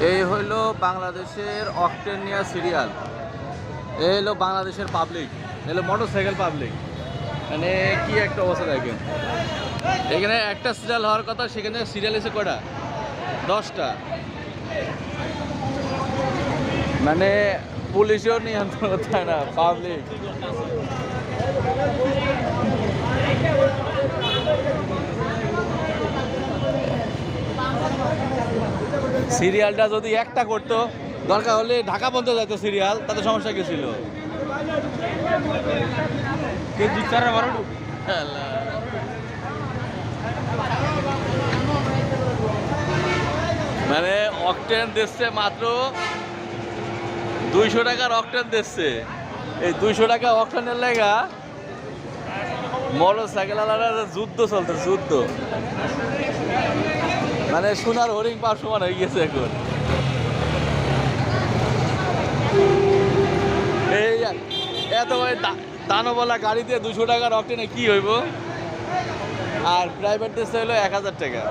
এই হইল বাংলাদেশের অকটেনিয়া সিরিয়াল। এই হলো বাংলাদেশের পাবলিক, হলো মোটরসাইকেল পাবলিক। মানে কি একটা অবস্থা দেখেন, এখানে একটা সিরিয়াল হওয়ার কথা, সেখানে সিরিয়াল এসে কটা, 10টা। মানে পুলিশও নিয়ন্ত্রণ করতে হয় না, পাবলিক। সিরিয়ালটা যদি একটা করতো, দরকার হলে ঢাকা পর্যন্ত যাইতো সিরিয়াল, তাতে সমস্যা কি ছিল? মানে অকটেন দিচ্ছে মাত্র 200 টাকার অকটেন দিচ্ছে। এই 200 টাকা অকটেনের লেগা মোটর সাইকেল যুদ্ধ চলছে, যুদ্ধ। মানে সোনার হরিং পাওয়ার সমান হয়ে গেছে এখন। এই এত দানবলা গাড়ি দিয়ে 200 টাকার অকটেনে কি হইব? আর প্রাইভেট দিচ্ছে হলো 1000 টাকা।